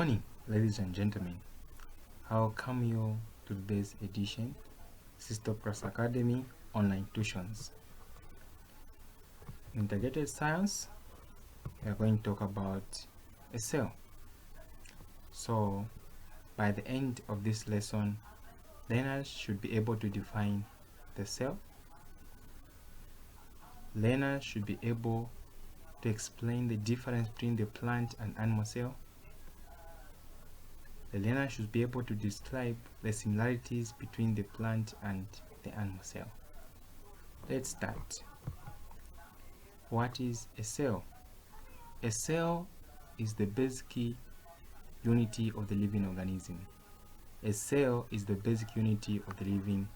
morning, ladies and gentlemen. Welcome you to today's edition, Sister Class Academy online tuitions. In Integrated Science, we are going to talk about a cell. So, by the end of this lesson, learners should be able to define the cell. Learners should be able to explain the difference between the plant and animal cell. The learner should be able to describe the similarities between the plant and the animal cell. Let's start. What is a cell? A cell is the basic unity of the living organism. A cell is the basic unity of the living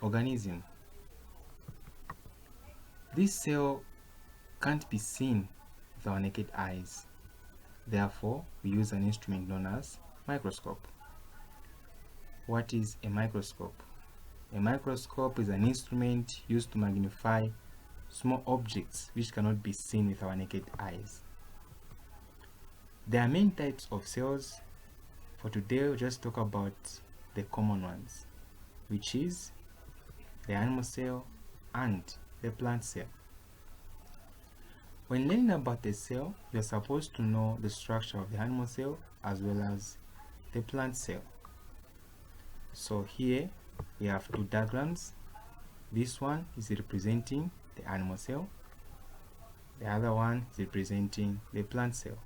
organism. This cell can't be seen with our naked eyes. Therefore, we use an instrument known as microscope. What is a microscope? A microscope is an instrument used to magnify small objects which cannot be seen with our naked eyes. There are many types of cells. For today, we'll just talk about the common ones, which is the animal cell and the plant cell. When learning about the cell, you're supposed to know the structure of the animal cell as well as the plant cell. So here we have two diagrams. This one is representing the animal cell. The other one is representing the plant cell.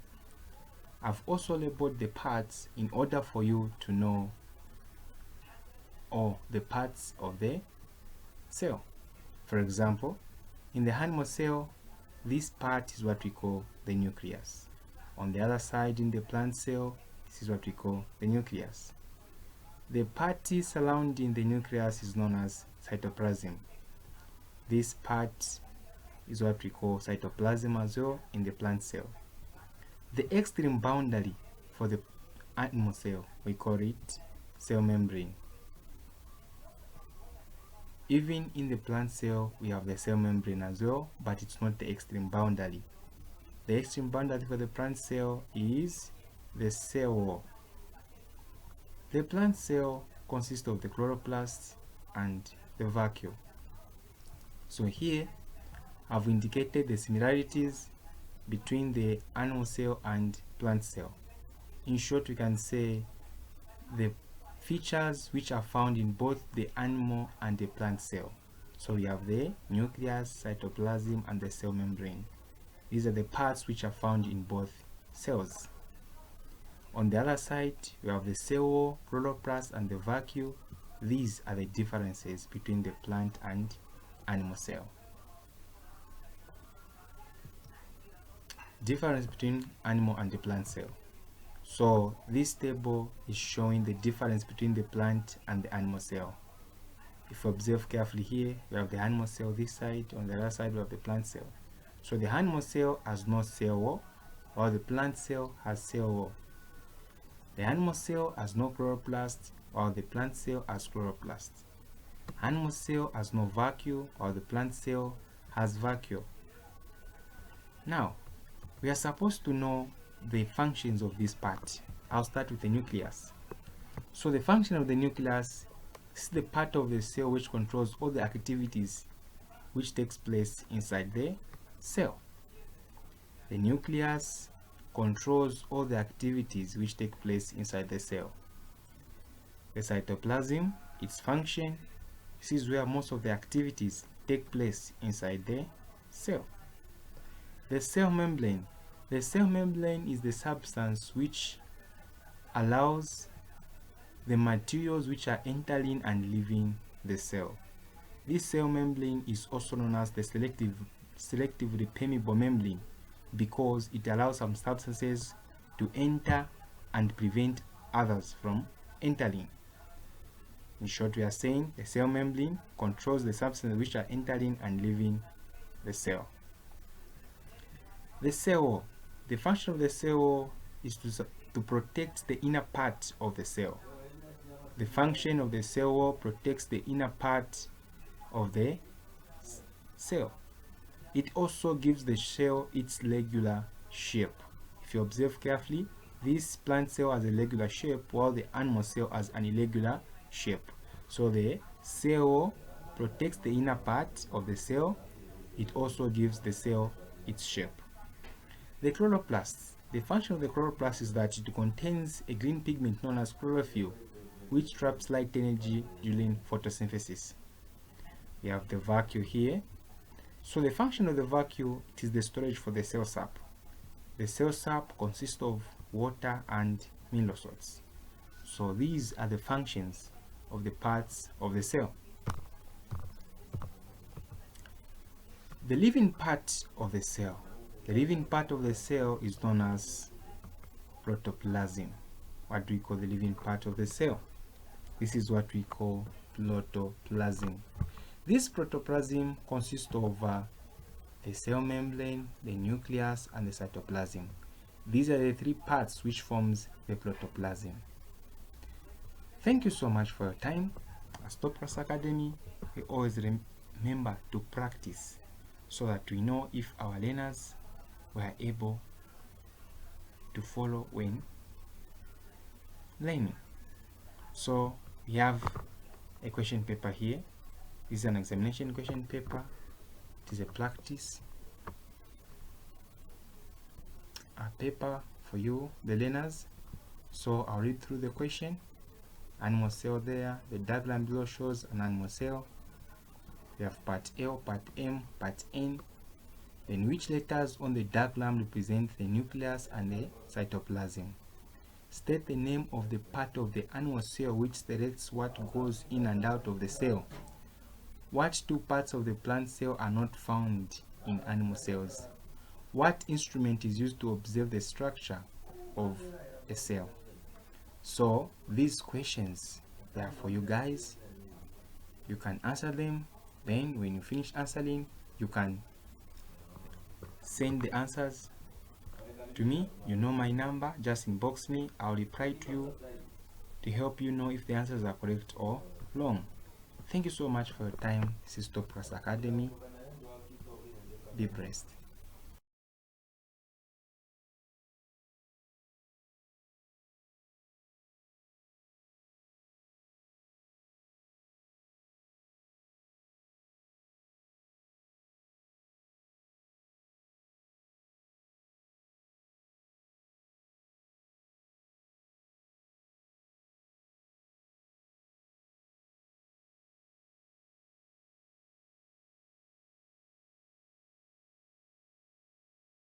I've also labeled the parts in order for you to know all the parts of the cell. For example, in the animal cell, this part is what we call the nucleus. On the other side, in the plant cell, this is what we call the nucleus. The part surrounding the nucleus is known as cytoplasm. This part is what we call cytoplasm as well in the plant cell. The extreme boundary for the animal cell, we call it cell membrane. Even in the plant cell, we have the cell membrane as well, but it's not the extreme boundary. The extreme boundary for the plant cell is the cell wall. The plant cell consists of the chloroplast and the vacuole. So here, I've indicated the similarities between the animal cell and plant cell. In short, we can say the features which are found in both the animal and the plant cell. So we have the nucleus, cytoplasm, and the cell membrane. These are the parts which are found in both cells. On the other side, we have the cell wall, chloroplast, and the vacuole. These are the differences between the plant and animal cell. Difference between animal and the plant cell. So this table is showing the difference between the plant and the animal cell. If you observe carefully here, we have the animal cell this side, on the other side we have the plant cell. So the animal cell has no cell wall, while the plant cell has cell wall. The animal cell has no chloroplast, while the plant cell has chloroplast. Animal cell has no vacuole, while the plant cell has vacuole. Now, we are supposed to know the functions of this part. I'll start with the nucleus. So the function of the nucleus is the part of the cell which controls all the activities which takes place inside the cell. The nucleus controls all the activities which take place inside the cell. The cytoplasm, its function, this is where most of the activities take place inside the cell. The cell membrane. The cell membrane is the substance which allows the materials which are entering and leaving the cell. This cell membrane is also known as the selectively permeable membrane because it allows some substances to enter and prevent others from entering. In short, we are saying the cell membrane controls the substances which are entering and leaving the cell. The cell wall. The function of the cell wall is to protect the inner part of the cell. The function of the cell wall protects the inner part of the cell. It also gives the cell its regular shape. If you observe carefully, this plant cell has a regular shape while the animal cell has an irregular shape. So the cell protects the inner part of the cell. It also gives the cell its shape. The chloroplast. The function of the chloroplast is that it contains a green pigment known as chlorophyll, which traps light energy during photosynthesis. We have the vacuole here. So the function of the vacuole, it is the storage for the cell sap. The cell sap consists of water and mineral salts. So these are the functions of the parts of the cell. The living part of the cell. The living part of the cell is known as protoplasm. What do we call the living part of the cell? This is what we call protoplasm. This protoplasm consists of the cell membrane, the nucleus, and the cytoplasm. These are the three parts which forms the protoplasm. Thank you so much for your time. At Stop-This Academy, we always remember to practice so that we know if our learners were able to follow when learning. So we have a question paper here. This is an examination question paper. It is a practice paper for you, the learners. So I'll read through the question. Animal cell there. The diagram below shows an animal cell. We have part L, part M, part N. Then which letters on the diagram represent the nucleus and the cytoplasm? State the name of the part of the animal cell which directs what goes in and out of the cell. What two parts of the plant cell are not found in animal cells? What instrument is used to observe the structure of a cell? So these questions, they are for you guys. You can answer them. Then when you finish answering, you can send the answers to me. You know my number. Just inbox me. I'll reply to you to help you know if the answers are correct or wrong. Thank you so much for your time. This is Stop-This Academy. Be blessed.